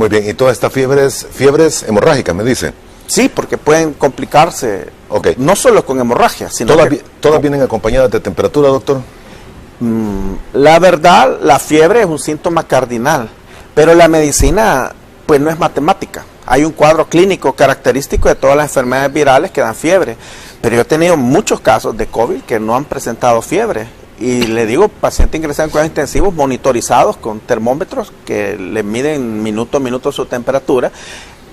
Muy bien, y todas estas fiebres hemorrágicas, me dice. Sí, porque pueden complicarse, Okay. no solo con hemorragia, sino ¿Todas vienen acompañadas de temperatura, doctor? La verdad, la fiebre es un síntoma cardinal, pero la medicina pues no es matemática. Hay un cuadro clínico característico de todas las enfermedades virales que dan fiebre, pero yo he tenido muchos casos de COVID que no han presentado fiebre. Y le digo, pacientes ingresados en cuidados intensivos monitorizados con termómetros que le miden minuto a minuto su temperatura,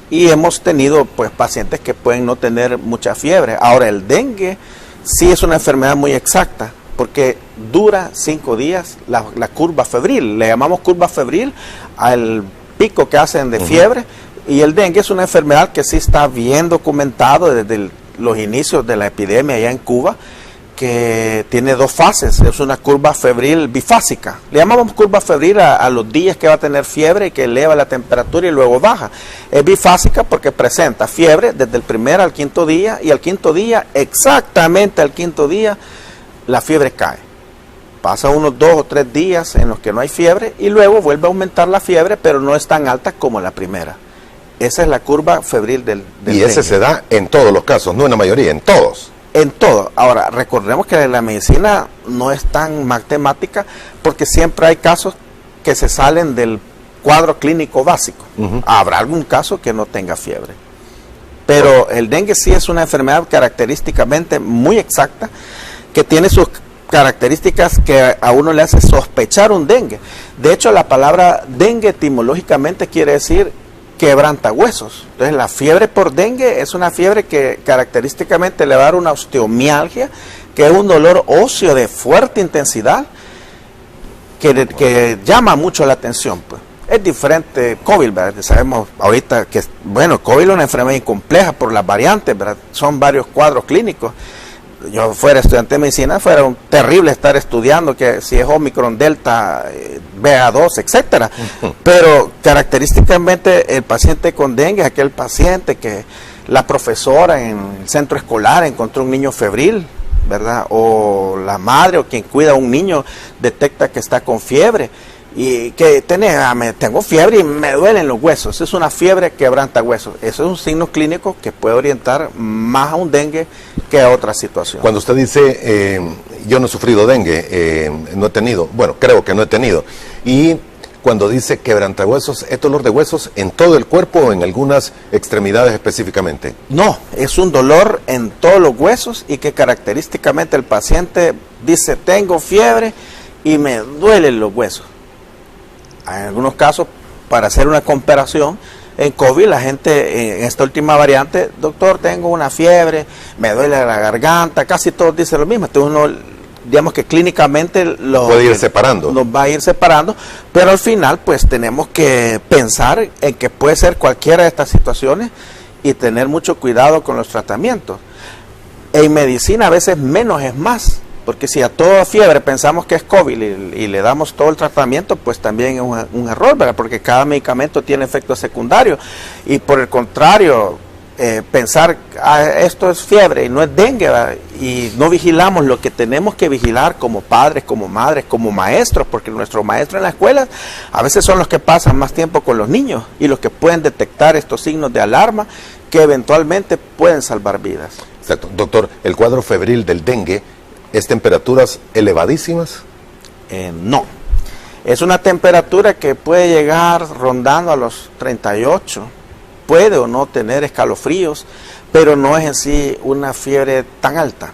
y hemos tenido pues pacientes que pueden no tener mucha fiebre. Ahora, el dengue sí es una enfermedad muy exacta, porque dura 5 días la curva febril. Le llamamos curva febril al pico que hacen de fiebre, y el dengue es una enfermedad que sí está bien documentado desde los inicios de la epidemia allá en Cuba, que tiene 2 fases, es una curva febril bifásica. Le llamamos curva febril a los días que va a tener fiebre y que eleva la temperatura y luego baja. Es bifásica porque presenta fiebre desde el primer al 5.º día, y al 5.º día, exactamente al 5.º día, la fiebre cae. Pasa unos 2 o 3 días en los que no hay fiebre y luego vuelve a aumentar la fiebre, pero no es tan alta como la primera. Esa es la curva febril del Y ese dengue. se da en todos los casos, no en la mayoría, en todos. En todo. Ahora, recordemos que la medicina no es tan matemática, porque siempre hay casos que se salen del cuadro clínico básico. Habrá algún caso que no tenga fiebre. Pero el dengue sí es una enfermedad característicamente muy exacta, que tiene sus características que a uno le hace sospechar un dengue. De hecho, la palabra dengue etimológicamente quiere decir quebrantahuesos. Entonces, la fiebre por dengue es una fiebre que característicamente le va a dar una osteomialgia, que es un dolor óseo de fuerte intensidad, que llama mucho la atención, pues. Es diferente COVID, ¿verdad? Sabemos ahorita que, bueno, COVID es una enfermedad compleja por las variantes, ¿verdad? Son varios cuadros clínicos. Yo fuera estudiante de medicina, fuera un terrible estar estudiando que si es Omicron, Delta, BA2, etcétera. Pero característicamente el paciente con dengue es aquel paciente que la profesora en el centro escolar encontró un niño febril, ¿verdad? O la madre o quien cuida a un niño detecta que está con fiebre y que tengo fiebre y me duelen los huesos. Es una fiebre quebranta huesos. Eso es un signo clínico que puede orientar más a un dengue que a otra situación. Cuando usted dice, yo no he sufrido dengue, no he tenido, bueno, creo que no he tenido, y cuando dice quebrantahuesos, ¿es dolor de huesos en todo el cuerpo o en algunas extremidades específicamente? No, es un dolor en todos los huesos, y que característicamente el paciente dice, tengo fiebre y me duelen los huesos. En algunos casos, para hacer una comparación, en COVID la gente en esta última variante, doctor, tengo una fiebre, me duele la garganta, casi todos dicen lo mismo. Entonces uno, digamos que clínicamente puede ir separando. Nos va a ir separando, pero al final pues tenemos que pensar en que puede ser cualquiera de estas situaciones y tener mucho cuidado con los tratamientos. En medicina a veces menos es más, porque si a toda fiebre pensamos que es COVID y le damos todo el tratamiento, pues también es un error, ¿verdad? Porque cada medicamento tiene efectos secundarios, y por el contrario, pensar, esto es fiebre y no es dengue, ¿verdad? Y no vigilamos lo que tenemos que vigilar como padres, como madres, como maestros, porque nuestros maestros en la escuela a veces son los que pasan más tiempo con los niños y los que pueden detectar estos signos de alarma que eventualmente pueden salvar vidas. Exacto. Doctor, el cuadro febril del dengue ¿es temperaturas elevadísimas? No. Es una temperatura que puede llegar rondando a los 38. Puede o no tener escalofríos, pero no es en sí una fiebre tan alta.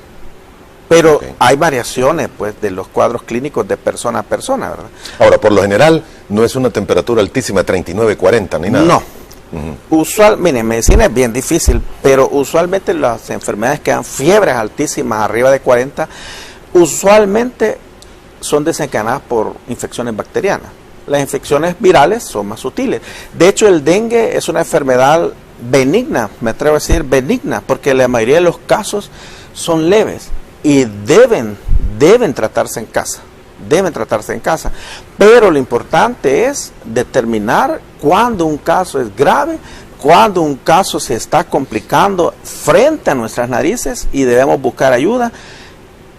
Pero hay variaciones, pues, de los cuadros clínicos de persona a persona, ¿verdad? Ahora, por lo general, no es una temperatura altísima, 39, 40, ni nada. No. Mire, en medicina es bien difícil, pero usualmente las enfermedades que dan fiebres altísimas arriba de 40, usualmente son desencadenadas por infecciones bacterianas. Las infecciones virales son más sutiles. De hecho, el dengue es una enfermedad benigna, me atrevo a decir benigna, porque la mayoría de los casos son leves y deben tratarse en casa. Deben tratarse en casa, pero lo importante es determinar cuándo un caso es grave, cuándo un caso se está complicando frente a nuestras narices y debemos buscar ayuda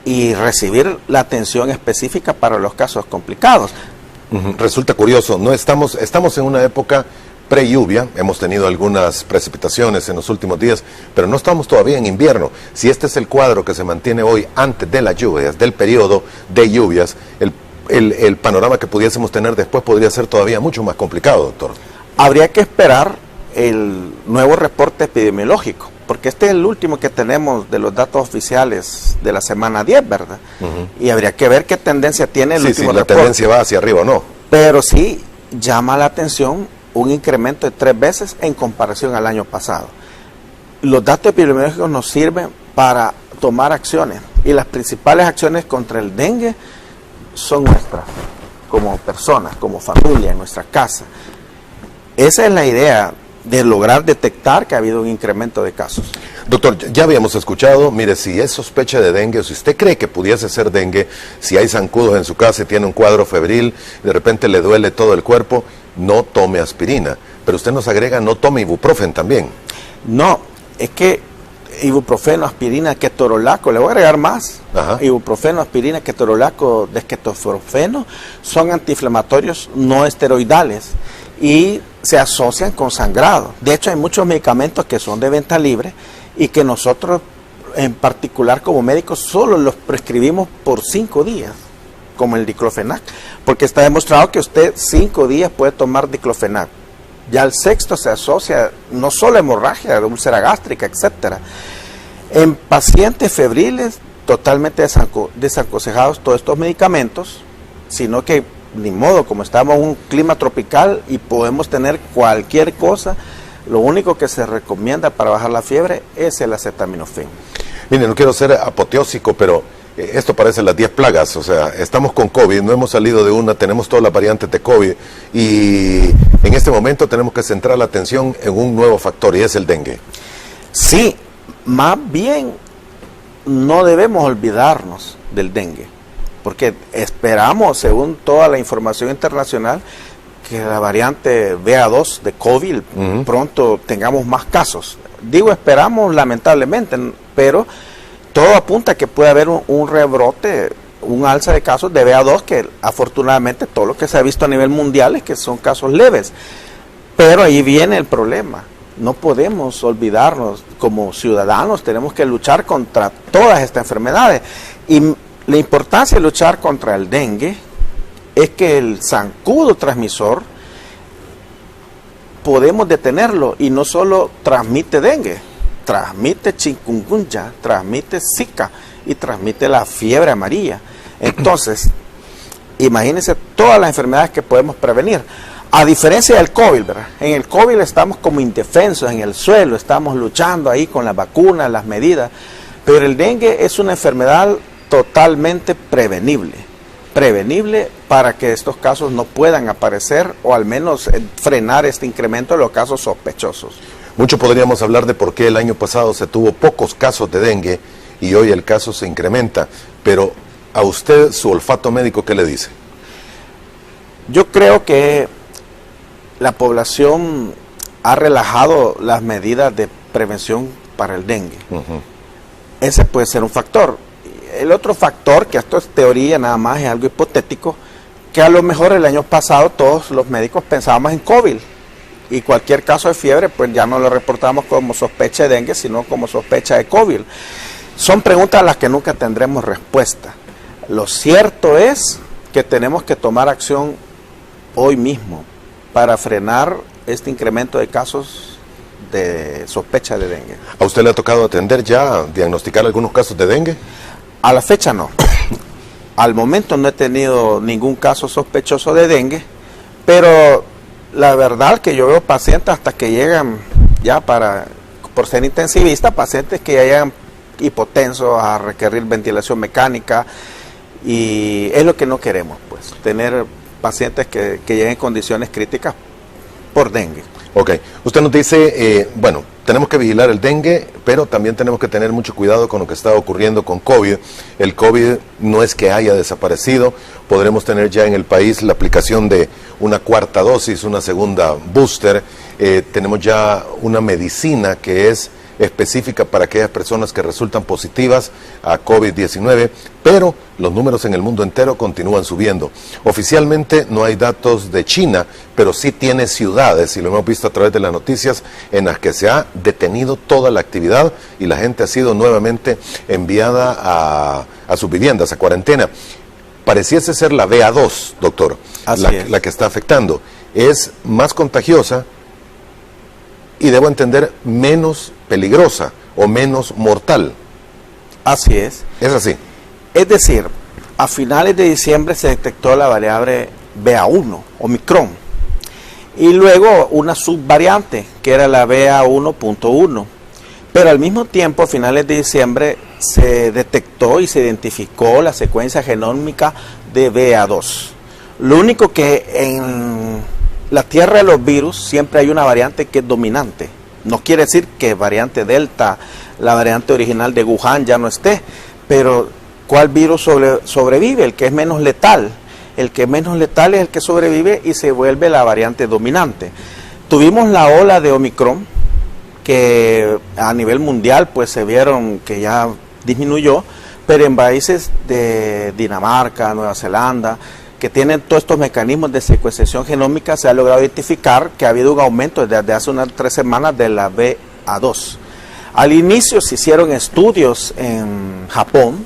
y recibir la atención específica para los casos complicados. Resulta curioso, no estamos en una época pre-lluvia, hemos tenido algunas precipitaciones en los últimos días, pero no estamos todavía en invierno. Si este es el cuadro que se mantiene hoy antes de las lluvias, del periodo de lluvias, el panorama que pudiésemos tener después podría ser todavía mucho más complicado, doctor. Habría que esperar el nuevo reporte epidemiológico, porque este es el último que tenemos de los datos oficiales de la semana 10, ¿verdad? Y habría que ver qué tendencia tiene el último si la reporte. tendencia va hacia arriba o no. Pero sí llama la atención un incremento de 3 veces en comparación al año pasado. Los datos epidemiológicos nos sirven para tomar acciones, y las principales acciones contra el dengue son nuestras, como personas, como familia, en nuestra casa. Esa es la idea de lograr detectar que ha habido un incremento de casos. Doctor, ya habíamos escuchado, mire, si es sospecha de dengue, o si usted cree que pudiese ser dengue, si hay zancudos en su casa y tiene un cuadro febril, de repente le duele todo el cuerpo, no tome aspirina. Pero usted nos agrega, no tome ibuprofen también. No, es que ibuprofeno, aspirina, ketorolaco, le voy a agregar más. Ibuprofeno, aspirina, ketorolaco, desketorofeno son antiinflamatorios no esteroidales y se asocian con sangrado. De hecho, hay muchos medicamentos que son de venta libre y que nosotros, en particular como médicos, solo los prescribimos por 5 días, como el diclofenac, porque está demostrado que usted 5 días puede tomar diclofenac. Ya el 6º se asocia no solo a hemorragia, a úlcera gástrica, etcétera. En pacientes febriles, totalmente desaconsejados todos estos medicamentos, sino que ni modo, como estamos en un clima tropical y podemos tener cualquier cosa, lo único que se recomienda para bajar la fiebre es el acetaminofén. Mire, no quiero ser apoteósico, pero esto parece las 10 plagas, o sea, estamos con COVID, no hemos salido de una, tenemos todas las variantes de COVID y en este momento tenemos que centrar la atención en un nuevo factor y es el dengue. Sí, más bien no debemos olvidarnos del dengue, porque esperamos, según toda la información internacional, que la variante BA2 de COVID pronto tengamos más casos. Digo esperamos lamentablemente, pero todo apunta a que puede haber un rebrote, un alza de casos de BA2, que afortunadamente todo lo que se ha visto a nivel mundial es que son casos leves. Pero ahí viene el problema. No podemos olvidarnos, como ciudadanos tenemos que luchar contra todas estas enfermedades. Y la importancia de luchar contra el dengue es que el zancudo transmisor podemos detenerlo y no solo transmite dengue, transmite chikungunya, transmite zika y transmite la fiebre amarilla. Entonces, imagínense todas las enfermedades que podemos prevenir. A diferencia del COVID, ¿verdad? En el COVID estamos como indefensos en el suelo, estamos luchando ahí con las vacunas, las medidas, pero el dengue es una enfermedad totalmente prevenible para que estos casos no puedan aparecer o al menos frenar este incremento de los casos sospechosos. Mucho podríamos hablar de por qué el año pasado se tuvo pocos casos de dengue y hoy el caso se incrementa, pero a usted su olfato médico, ¿qué le dice? Yo creo que la población ha relajado las medidas de prevención para el dengue. Ese puede ser un factor. El otro factor, que esto es teoría nada más, es algo hipotético, que a lo mejor el año pasado todos los médicos pensábamos en COVID y cualquier caso de fiebre pues ya no lo reportamos como sospecha de dengue, sino como sospecha de COVID. Son preguntas a las que nunca tendremos respuesta. Lo cierto es que tenemos que tomar acción hoy mismo para frenar este incremento de casos de sospecha de dengue. ¿A usted le ha tocado atender ya, diagnosticar algunos casos de dengue? A la fecha no. Al momento no he tenido ningún caso sospechoso de dengue, pero la verdad que yo veo pacientes hasta que llegan ya por ser intensivista, pacientes que ya llegan hipotensos a requerir ventilación mecánica, y es lo que no queremos, pues, tener pacientes que lleguen en condiciones críticas por dengue. Ok, usted nos dice, bueno, tenemos que vigilar el dengue, pero también tenemos que tener mucho cuidado con lo que está ocurriendo con COVID. El COVID no es que haya desaparecido, podremos tener ya en el país la aplicación de una 4ª dosis, una segunda booster, tenemos ya una medicina que es específica para aquellas personas que resultan positivas a COVID-19, pero los números en el mundo entero continúan subiendo. Oficialmente no hay datos de China, pero sí tiene ciudades, y lo hemos visto a través de las noticias, en las que se ha detenido toda la actividad y la gente ha sido nuevamente enviada a sus viviendas, a cuarentena. Pareciese ser la BA2, doctor, la que está afectando. Es más contagiosa y, debo entender, menos peligrosa o menos mortal. Así es. Es así. Es decir, a finales de diciembre se detectó la variable BA1, Omicron, y luego una subvariante, que era la BA1.1. Pero al mismo tiempo, a finales de diciembre, se detectó y se identificó la secuencia genómica de BA2. Lo único que en la tierra de los virus siempre hay una variante que es dominante. No quiere decir que variante Delta, la variante original de Wuhan, ya no esté, pero ¿cuál virus sobrevive? El que es menos letal. El que es menos letal es el que sobrevive y se vuelve la variante dominante. Tuvimos la ola de Omicron, que a nivel mundial pues se vieron que ya disminuyó, pero en países de Dinamarca, Nueva Zelanda, que tienen todos estos mecanismos de secuenciación genómica, se ha logrado identificar que ha habido un aumento desde hace unas 3 semanas de la BA2. Al inicio se hicieron estudios en Japón,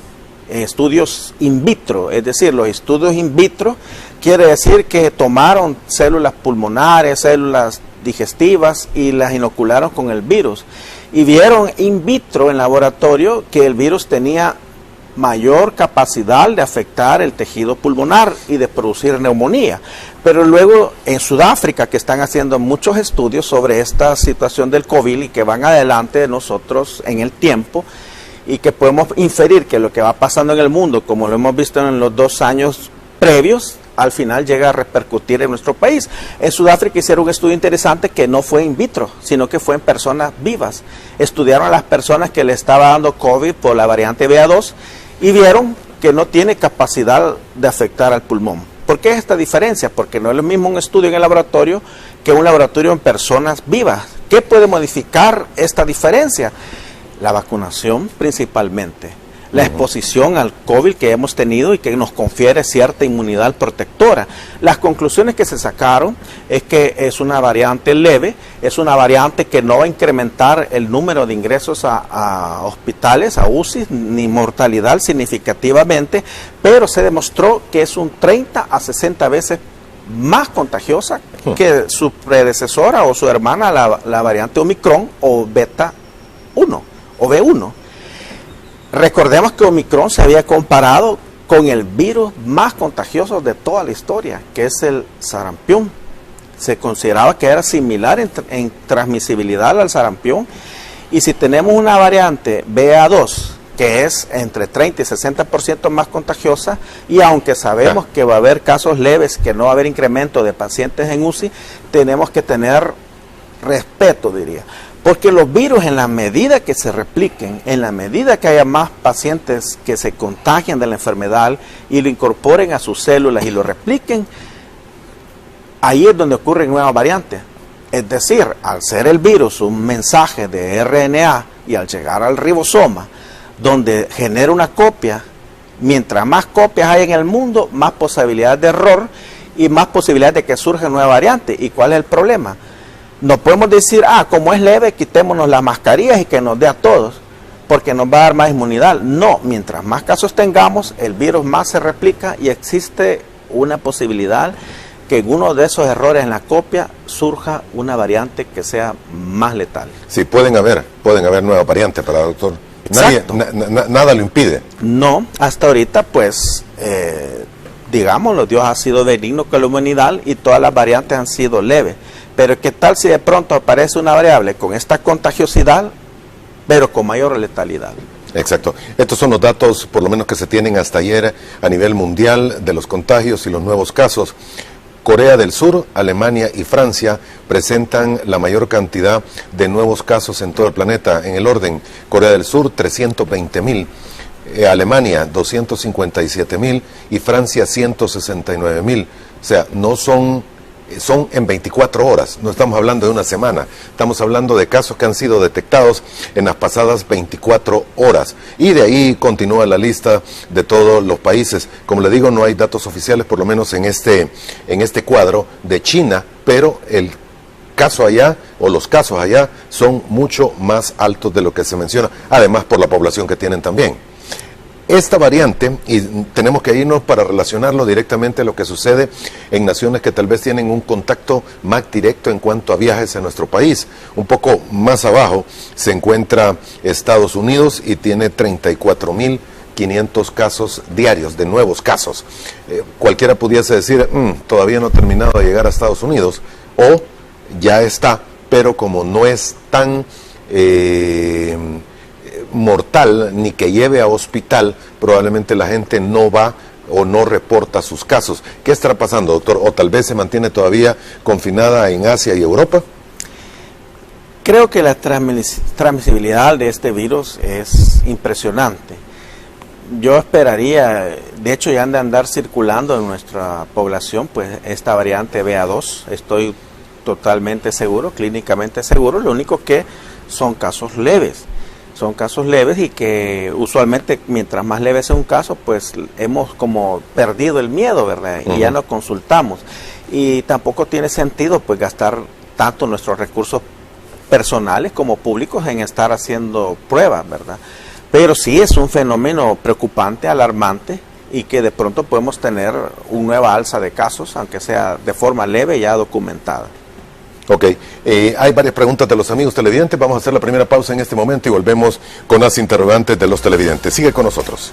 estudios in vitro, es decir, los estudios in vitro quiere decir que tomaron células pulmonares, células digestivas y las inocularon con el virus y vieron in vitro en laboratorio que el virus tenía mayor capacidad de afectar el tejido pulmonar y de producir neumonía. Pero luego en Sudáfrica, que están haciendo muchos estudios sobre esta situación del COVID y que van adelante de nosotros en el tiempo, y que podemos inferir que lo que va pasando en el mundo, como lo hemos visto en los 2 años previos, al final llega a repercutir en nuestro país. En Sudáfrica hicieron un estudio interesante que no fue in vitro, sino que fue en personas vivas. Estudiaron a las personas que le estaba dando COVID por la variante BA2 y vieron que no tiene capacidad de afectar al pulmón. ¿Por qué es esta diferencia? Porque no es lo mismo un estudio en el laboratorio que un laboratorio en personas vivas. ¿Qué puede modificar esta diferencia? La vacunación principalmente. La exposición al COVID que hemos tenido y que nos confiere cierta inmunidad protectora. Las conclusiones que se sacaron es que es una variante leve, es una variante que no va a incrementar el número de ingresos a hospitales, a UCI, ni mortalidad significativamente, pero se demostró que es un 30 a 60 veces más contagiosa que su predecesora o su hermana, la variante Omicron o Beta 1 o B1. Recordemos que Omicron se había comparado con el virus más contagioso de toda la historia, que es el sarampión. Se consideraba que era similar en transmisibilidad al sarampión. Y si tenemos una variante BA2, que es entre 30 y 60% más contagiosa, y aunque sabemos que va a haber casos leves, que no va a haber incremento de pacientes en UCI, tenemos que tener respeto, diría. Porque los virus, en la medida que se repliquen, en la medida que haya más pacientes que se contagian de la enfermedad y lo incorporen a sus células y lo repliquen, ahí es donde ocurren nuevas variantes. Es decir, al ser el virus un mensaje de RNA y al llegar al ribosoma, donde genera una copia, mientras más copias hay en el mundo, más posibilidad de error y más posibilidad de que surja nueva variante. ¿Y cuál es el problema? No podemos decir, como es leve, quitémonos las mascarillas y que nos dé a todos, porque nos va a dar más inmunidad. No, mientras más casos tengamos, el virus más se replica y existe una posibilidad que en uno de esos errores en la copia surja una variante que sea más letal. Sí, pueden haber nuevas variantes, para doctor. Nada lo impide. No, hasta ahorita pues, digámoslo, Dios ha sido benigno con la humanidad y todas las variantes han sido leves. Pero ¿qué tal si de pronto aparece una variable con esta contagiosidad, pero con mayor letalidad? Exacto. Estos son los datos, por lo menos que se tienen hasta ayer a nivel mundial, de los contagios y los nuevos casos. Corea del Sur, Alemania y Francia presentan la mayor cantidad de nuevos casos en todo el planeta. En el orden, Corea del Sur, 320.000. Alemania 257.000 y Francia 169.000. O sea, no son son en 24 horas, no estamos hablando de una semana, estamos hablando de casos que han sido detectados en las pasadas 24 horas. Y de ahí continúa la lista de todos los países. Como le digo, no hay datos oficiales, por lo menos en este cuadro de China, pero el caso allá, o los casos allá, son mucho más altos de lo que se menciona, además por la población que tienen también. Esta variante, y tenemos que irnos para relacionarlo directamente a lo que sucede en naciones que tal vez tienen un contacto más directo en cuanto a viajes a nuestro país. Un poco más abajo se encuentra Estados Unidos y tiene 34.500 casos diarios, de nuevos casos. Cualquiera pudiese decir, todavía no ha terminado de llegar a Estados Unidos, o ya está, pero como no es tan mortal ni que lleve a hospital, probablemente la gente no va o no reporta sus casos. ¿Qué estará pasando, doctor? ¿O tal vez se mantiene todavía confinada en Asia y Europa? Creo que la transmisibilidad de este virus es impresionante. Yo esperaría, de hecho ya han de andar circulando en nuestra población, pues esta variante BA2, estoy totalmente seguro, clínicamente seguro, lo único que son casos leves. Son casos leves y que usualmente mientras más leve sea un caso, pues hemos como perdido el miedo, ¿verdad? Y ya no consultamos. Y tampoco tiene sentido pues gastar tanto nuestros recursos personales como públicos en estar haciendo pruebas, ¿verdad? Pero sí es un fenómeno preocupante, alarmante, y que de pronto podemos tener una nueva alza de casos, aunque sea de forma leve ya documentada. Ok, hay varias preguntas de los amigos televidentes. Vamos a hacer la primera pausa en este momento y volvemos con las interrogantes de los televidentes. Sigue con nosotros.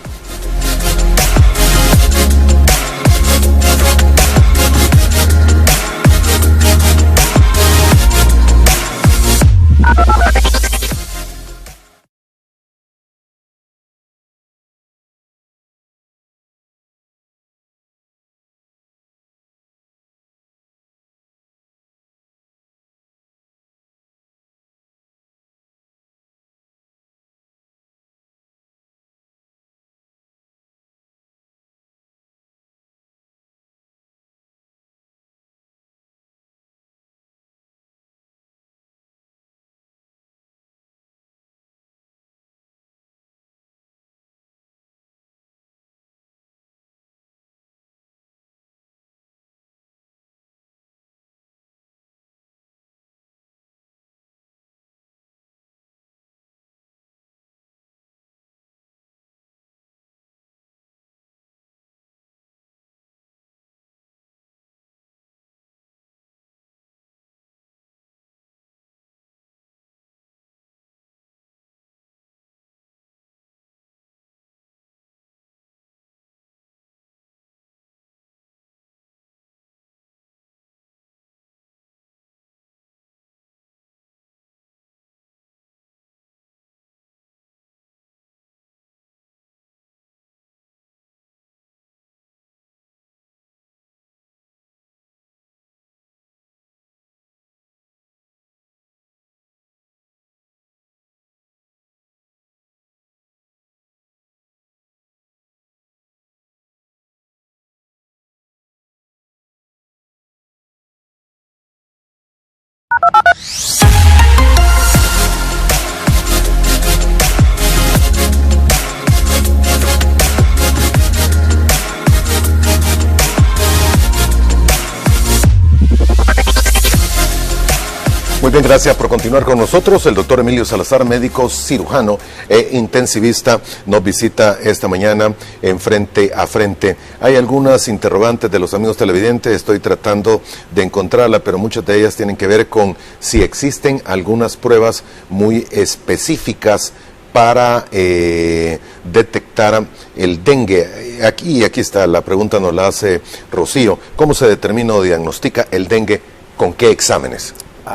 Muy bien, gracias por continuar con nosotros. El doctor Emilio Salazar, médico cirujano e intensivista, nos visita esta mañana en Frente a Frente. Hay algunas interrogantes de los amigos televidentes, estoy tratando de encontrarla, pero muchas de ellas tienen que ver con si existen algunas pruebas muy específicas para detectar el dengue. Aquí está, la pregunta nos la hace Rocío. ¿Cómo se determina o diagnostica el dengue? ¿Con qué exámenes?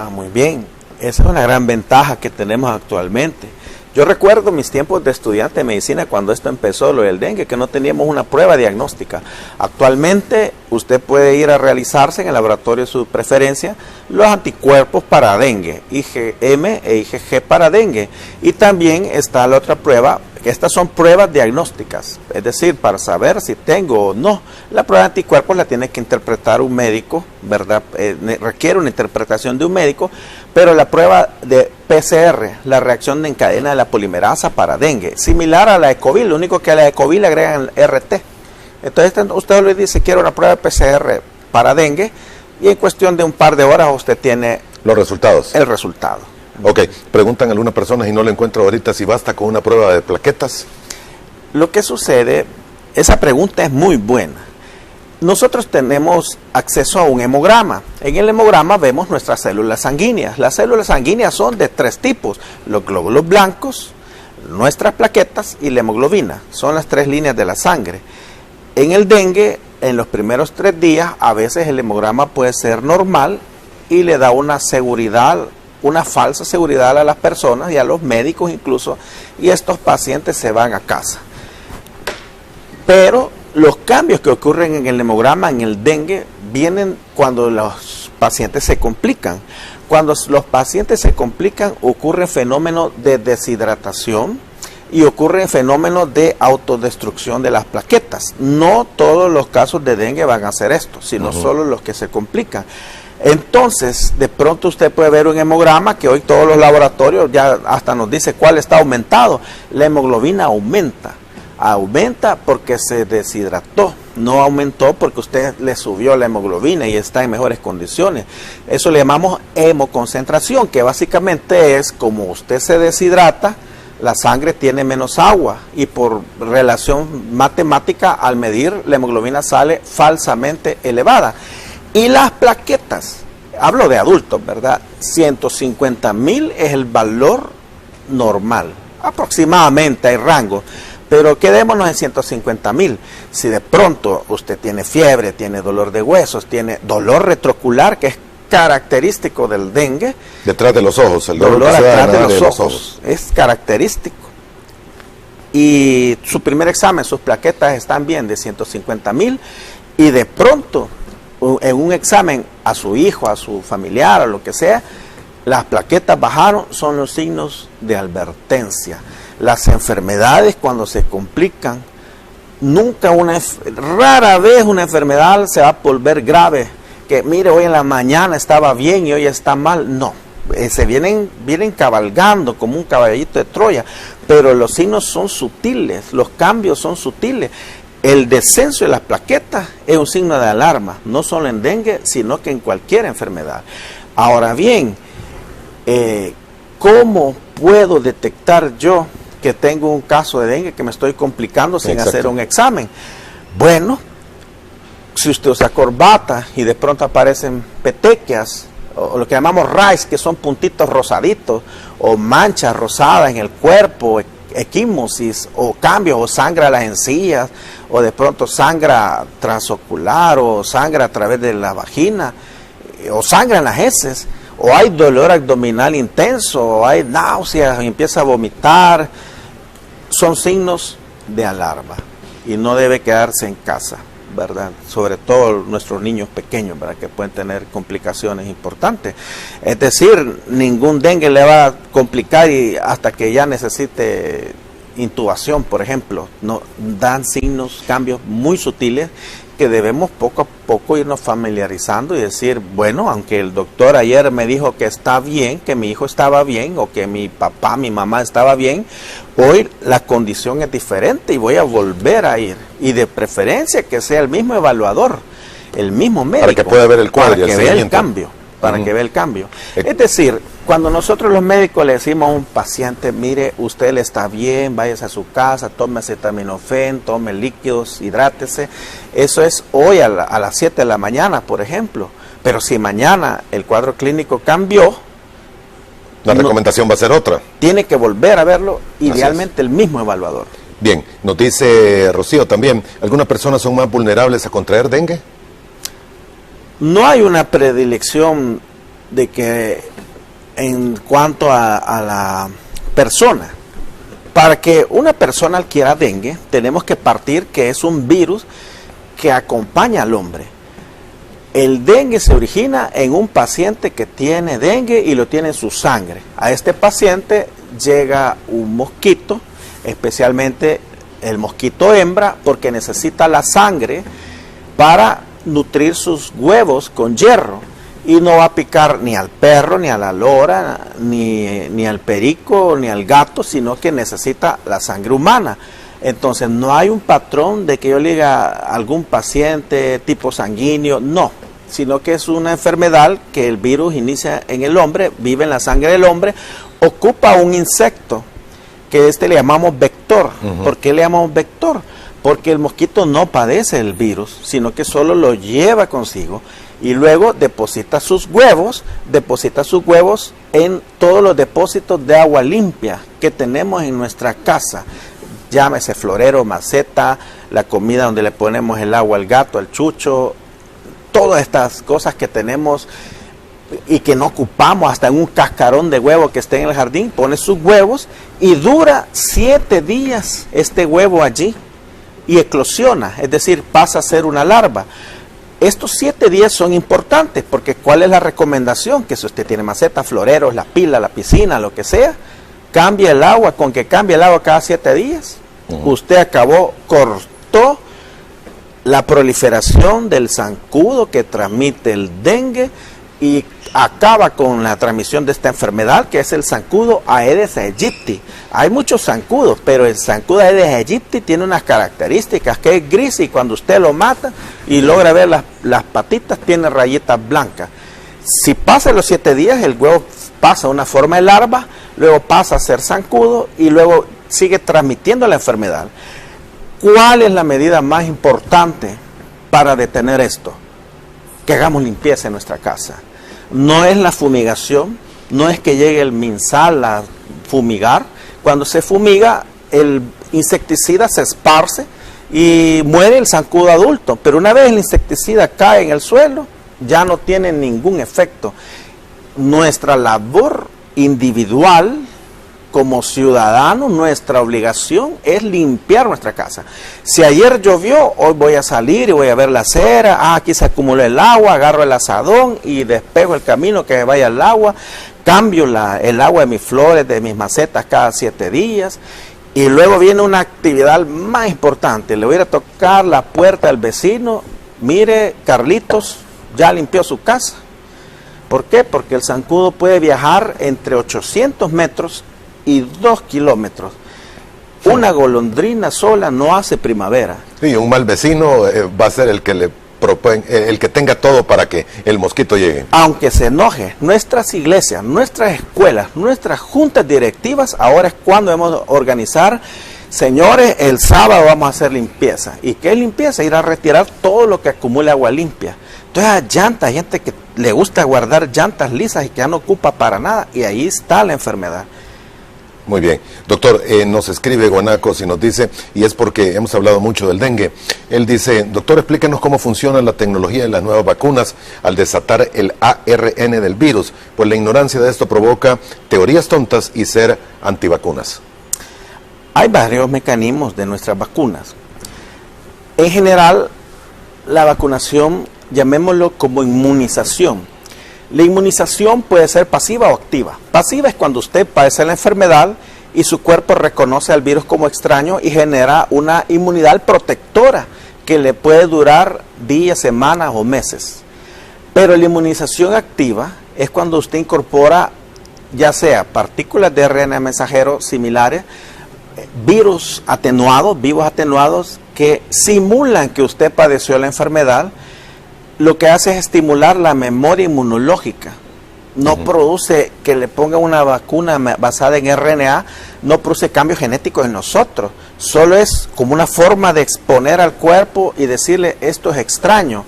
Muy bien. Esa es una gran ventaja que tenemos actualmente. Yo recuerdo mis tiempos de estudiante de medicina cuando esto empezó, lo del dengue, que no teníamos una prueba diagnóstica. Actualmente usted puede ir a realizarse en el laboratorio de su preferencia los anticuerpos para dengue, IgM e IgG para dengue. Y también está la otra prueba estas son pruebas diagnósticas, es decir, para saber si tengo o no. La prueba de anticuerpos la tiene que interpretar un médico, ¿verdad? Requiere una interpretación de un médico, pero la prueba de PCR, la reacción en cadena de la polimerasa para dengue, similar a la ECOVIL, lo único que a la ECOVIL le agregan RT. Entonces usted le dice, quiero una prueba de PCR para dengue, y en cuestión de un par de horas usted tiene los resultados. El resultado. Ok, preguntan algunas personas y no lo encuentro ahorita si basta con una prueba de plaquetas. Lo que sucede, esa pregunta es muy buena. Nosotros tenemos acceso a un hemograma. En el hemograma vemos nuestras células sanguíneas. Las células sanguíneas son de 3 tipos: los glóbulos blancos, nuestras plaquetas y la hemoglobina. Son las 3 líneas de la sangre. En el dengue, en los primeros 3 días, a veces el hemograma puede ser normal y le da una seguridad, una falsa seguridad a las personas y a los médicos incluso, y estos pacientes se van a casa. Pero los cambios que ocurren en el hemograma, en el dengue, vienen cuando los pacientes se complican. Cuando los pacientes se complican, ocurre fenómeno de deshidratación y ocurre fenómeno de autodestrucción de las plaquetas. No todos los casos de dengue van a hacer esto, sino solo los que se complican. Entonces, de pronto usted puede ver un hemograma que hoy todos los laboratorios ya hasta nos dice cuál está aumentado. La hemoglobina aumenta porque se deshidrató, no aumentó porque usted le subió la hemoglobina y está en mejores condiciones. Eso le llamamos hemoconcentración, que básicamente es como usted se deshidrata, la sangre tiene menos agua y por relación matemática al medir la hemoglobina sale falsamente elevada. Y las plaquetas, hablo de adultos, ¿verdad? 150.000 es el valor normal, aproximadamente hay rango, pero quedémonos en 150.000. Si de pronto usted tiene fiebre, tiene dolor de huesos, tiene dolor retrocular, que es característico del dengue. Detrás de los ojos, el dolor que se da detrás de los ojos es característico. Y su primer examen, sus plaquetas están bien de 150.000 y de pronto en un examen a su hijo, a su familiar, o lo que sea, las plaquetas bajaron, son los signos de advertencia. Las enfermedades cuando se complican, rara vez una enfermedad se va a volver grave, que mire, hoy en la mañana estaba bien y hoy está mal. No, se vienen cabalgando como un caballito de Troya, pero los signos son sutiles, los cambios son sutiles. El descenso de las plaquetas es un signo de alarma, no solo en dengue, sino que en cualquier enfermedad. Ahora bien, ¿cómo puedo detectar yo que tengo un caso de dengue, que me estoy complicando sin hacer un examen? Bueno, si usted usa corbata y de pronto aparecen petequias, o lo que llamamos rays, que son puntitos rosaditos, o manchas rosadas en el cuerpo, equimosis, o cambios, o sangra a las encías, o de pronto sangra transocular, o sangra a través de la vagina, o sangra en las heces, o hay dolor abdominal intenso, o hay náuseas, y empieza a vomitar, son signos de alarma y no debe quedarse en casa, ¿verdad? Sobre todo nuestros niños pequeños, ¿verdad? Que pueden tener complicaciones importantes. Es decir, ningún dengue le va a complicar y hasta que ya necesite intubación, por ejemplo. No, dan signos, cambios muy sutiles que debemos poco a poco irnos familiarizando y decir, bueno, aunque el doctor ayer me dijo que está bien, que mi hijo estaba bien, o que mi papá, mi mamá estaba bien, hoy la condición es diferente y voy a volver a ir. Y de preferencia que sea el mismo evaluador, el mismo médico. Para que pueda ver el cuadro, para que vea el cambio. Para que vea el cambio. Es decir, cuando nosotros los médicos le decimos a un paciente, mire, usted le está bien, váyase a su casa, tome acetaminofén, tome líquidos, hidrátese, eso es hoy a las 7 de la mañana, por ejemplo. Pero si mañana el cuadro clínico cambió, la recomendación va a ser otra. Tiene que volver a verlo, idealmente el mismo evaluador. Bien, nos dice Rocío también, ¿algunas personas son más vulnerables a contraer dengue? No hay una predilección de que en cuanto a la persona. Para que una persona adquiera dengue, tenemos que partir que es un virus que acompaña al hombre. El dengue se origina en un paciente que tiene dengue y lo tiene en su sangre. A este paciente llega un mosquito, especialmente el mosquito hembra, porque necesita la sangre para nutrir sus huevos con hierro, y no va a picar ni al perro, ni a la lora, ni al perico, ni al gato, sino que necesita la sangre humana. Entonces no hay un patrón de que yo le diga a algún paciente tipo sanguíneo, no, sino que es una enfermedad que el virus inicia en el hombre, vive en la sangre del hombre, ocupa un insecto, que le llamamos vector. ¿Por qué le llamamos vector? Porque el mosquito no padece el virus, sino que solo lo lleva consigo y luego deposita sus huevos en todos los depósitos de agua limpia que tenemos en nuestra casa. Llámese florero, maceta, la comida donde le ponemos el agua al gato, al chucho, todas estas cosas que tenemos y que no ocupamos, hasta en un cascarón de huevo que esté en el jardín, pone sus huevos y dura 7 días este huevo allí y eclosiona, es decir, pasa a ser una larva. Estos 7 días son importantes porque ¿cuál es la recomendación? Que si usted tiene maceta, floreros, la pila, la piscina, lo que sea, cambie el agua. Con que cambie el agua cada 7 días, usted cortó la proliferación del zancudo que transmite el dengue y acaba con la transmisión de esta enfermedad, que es el zancudo Aedes aegypti. Hay muchos zancudos, pero el zancudo Aedes aegypti tiene unas características, que es gris, y cuando usted lo mata y logra ver las patitas, tiene rayitas blancas. Si pasan los 7 días, el huevo pasa a una forma de larva, luego pasa a ser zancudo y luego sigue transmitiendo la enfermedad. ¿Cuál es la medida más importante para detener esto? Que hagamos limpieza en nuestra casa. No es la fumigación, no es que llegue el MinSal a fumigar. Cuando se fumiga, el insecticida se esparce y muere el zancudo adulto, pero una vez el insecticida cae en el suelo, ya no tiene ningún efecto. Nuestra labor individual como ciudadanos, nuestra obligación es limpiar nuestra casa. Si ayer llovió, hoy voy a salir y voy a ver la acera, aquí se acumuló el agua, agarro el asadón y despejo el camino que vaya el agua, cambio el agua de mis flores, de mis macetas cada 7 días, y luego viene una actividad más importante, le voy a ir a tocar la puerta al vecino, mire, Carlitos ya limpió su casa. ¿Por qué? Porque el zancudo puede viajar entre 800 metros y 2 kilómetros. Una golondrina sola no hace primavera. Sí, un mal vecino va a ser el que el que tenga todo para que el mosquito llegue. Aunque se enoje, nuestras iglesias, nuestras escuelas, nuestras juntas directivas, ahora es cuando debemos organizar. Señores, el sábado vamos a hacer limpieza. ¿Y qué es limpieza? Ir a retirar todo lo que acumule agua limpia. Entonces hay llantas, hay gente que le gusta guardar llantas lisas y que ya no ocupa para nada, y ahí está la enfermedad. Muy bien. Doctor, nos escribe Guanacos y nos dice, y es porque hemos hablado mucho del dengue, él dice, doctor, explíquenos cómo funciona la tecnología de las nuevas vacunas al desatar el ARN del virus, pues la ignorancia de esto provoca teorías tontas y ser antivacunas. Hay varios mecanismos de nuestras vacunas. En general, la vacunación, llamémoslo como inmunización. La inmunización puede ser pasiva o activa. Pasiva es cuando usted padece la enfermedad y su cuerpo reconoce al virus como extraño y genera una inmunidad protectora que le puede durar días, semanas o meses. Pero la inmunización activa es cuando usted incorpora ya sea partículas de RNA mensajero similares, virus atenuados, vivos atenuados que simulan que usted padeció la enfermedad. Lo que hace es estimular la memoria inmunológica. No produce que le ponga una vacuna basada en RNA, no produce cambios genéticos en nosotros. Solo es como una forma de exponer al cuerpo y decirle esto es extraño.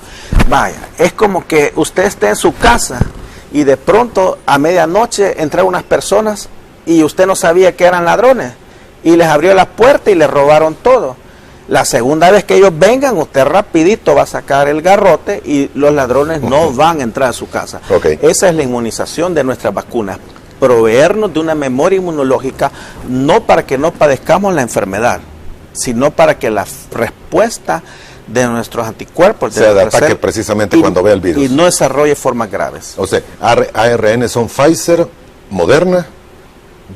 Vaya, es como que usted esté en su casa y de pronto a medianoche entraron unas personas y usted no sabía que eran ladrones y les abrió la puerta y les robaron todo. La segunda vez que ellos vengan, usted rapidito va a sacar el garrote y los ladrones no van a entrar a su casa. Esa es la inmunización de nuestras vacunas. Proveernos de una memoria inmunológica, no para que no padezcamos la enfermedad, sino para que la respuesta de nuestros anticuerpos se ataque precisamente cuando vea el virus. Y no desarrolle formas graves. O sea, ARN son Pfizer, Moderna,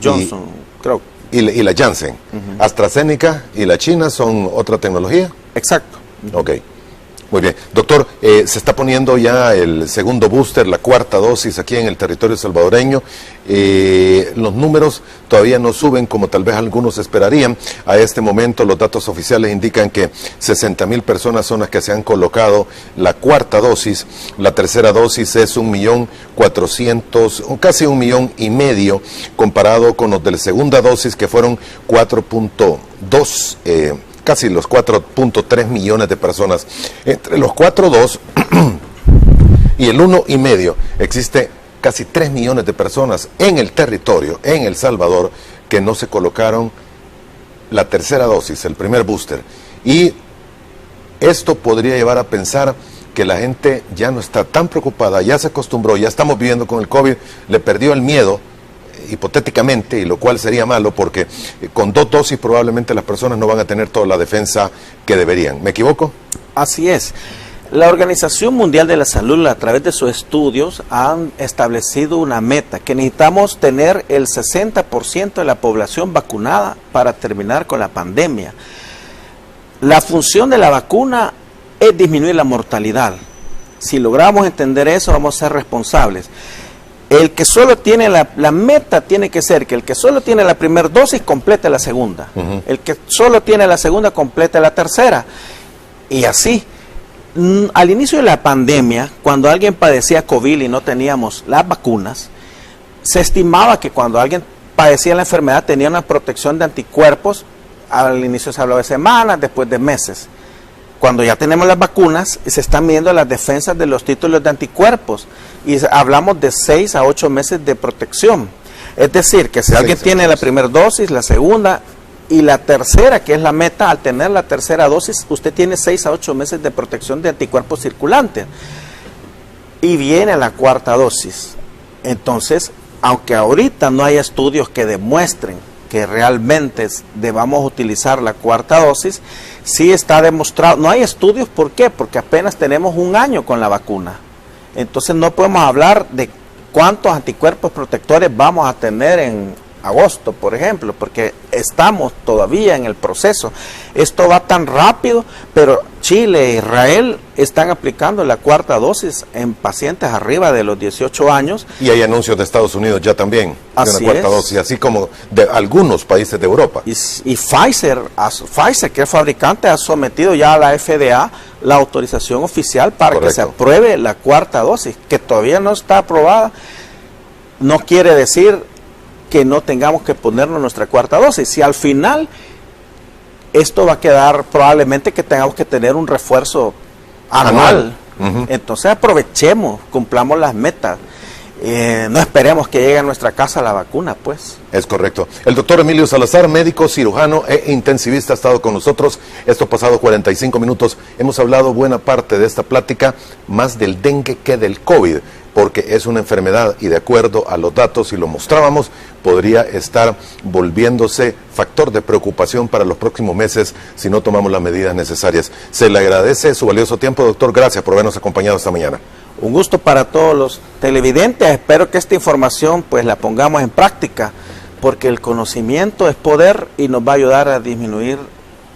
Johnson, creo. y la Janssen. AstraZeneca y la China son otra tecnología. Exacto. Ok. Muy bien. Doctor, se está poniendo ya el segundo booster, la cuarta dosis aquí en el territorio salvadoreño. Los números todavía no suben como tal vez algunos esperarían. A este momento los datos oficiales indican que 60,000 personas son las que se han colocado la cuarta dosis. La tercera dosis es 1.400.000, casi 1,5 millones, comparado con los de la segunda dosis que fueron 4.2 casi los 4.3 millones de personas. Entre los 4.2 y el 1,5 existe casi 3 millones de personas en el territorio, en El Salvador, que no se colocaron la tercera dosis, el primer booster. Y esto podría llevar a pensar que la gente ya no está tan preocupada, ya se acostumbró, ya estamos viviendo con el COVID, le perdió el miedo, hipotéticamente, y lo cual sería malo porque con 2 dosis probablemente las personas no van a tener toda la defensa que deberían. ¿Me equivoco? Así es. La Organización Mundial de la Salud, a través de sus estudios, han establecido una meta, que necesitamos tener el 60% de la población vacunada para terminar con la pandemia. La función de la vacuna es disminuir la mortalidad. Si logramos entender eso, vamos a ser responsables. El que solo tiene la meta tiene que ser que el que solo tiene la primera dosis complete la segunda. El que solo tiene la segunda complete la tercera. Y así. Al inicio de la pandemia, cuando alguien padecía COVID y no teníamos las vacunas, se estimaba que cuando alguien padecía la enfermedad tenía una protección de anticuerpos. Al inicio se hablaba de semanas, después de meses. Cuando ya tenemos las vacunas, se están viendo las defensas de los títulos de anticuerpos y hablamos de 6 a 8 meses de protección. Es decir, que si alguien tiene la primera dosis, la segunda y la tercera, que es la meta, al tener la tercera dosis, usted tiene 6 a 8 meses de protección de anticuerpos circulantes. Y viene la cuarta dosis. Entonces, aunque ahorita no hay estudios que demuestren que realmente debamos utilizar la cuarta dosis, sí está demostrado. No hay estudios, ¿por qué? Porque apenas tenemos 1 año con la vacuna. Entonces no podemos hablar de cuántos anticuerpos protectores vamos a tener en agosto, por ejemplo, porque estamos todavía en el proceso. Esto va tan rápido, pero Chile e Israel están aplicando la cuarta dosis en pacientes arriba de los 18 años. Y hay anuncios de Estados Unidos ya también de una cuarta dosis, así como de algunos países de Europa. Y Pfizer, que es fabricante, ha sometido ya a la FDA la autorización oficial para que se apruebe la cuarta dosis, que todavía no está aprobada. No quiere decir que no tengamos que ponernos nuestra cuarta dosis. Si al final esto va a quedar probablemente que tengamos que tener un refuerzo anual. Entonces aprovechemos, cumplamos las metas. No esperemos que llegue a nuestra casa la vacuna, pues. Es correcto. El doctor Emilio Salazar, médico, cirujano e intensivista, ha estado con nosotros estos pasados 45 minutos. Hemos hablado buena parte de esta plática, más del dengue que del COVID, porque es una enfermedad y de acuerdo a los datos, si lo mostrábamos, podría estar volviéndose factor de preocupación para los próximos meses si no tomamos las medidas necesarias. Se le agradece su valioso tiempo, doctor. Gracias por habernos acompañado esta mañana. Un gusto para todos los televidentes. Espero que esta información pues la pongamos en práctica, porque el conocimiento es poder y nos va a ayudar a disminuir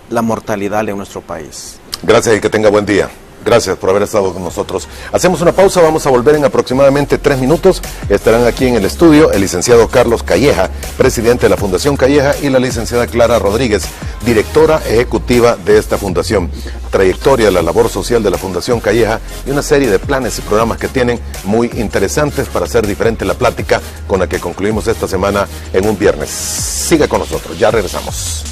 la mortalidad en nuestro país. Gracias y que tenga buen día. Gracias por haber estado con nosotros. Hacemos una pausa, vamos a volver en aproximadamente 3 minutos. Estarán aquí en el estudio el licenciado Carlos Calleja, presidente de la Fundación Calleja, y la licenciada Clara Rodríguez, directora ejecutiva de esta fundación. Trayectoria de la labor social de la Fundación Calleja y una serie de planes y programas que tienen muy interesantes para hacer diferente la plática con la que concluimos esta semana en un viernes. Siga con nosotros, ya regresamos.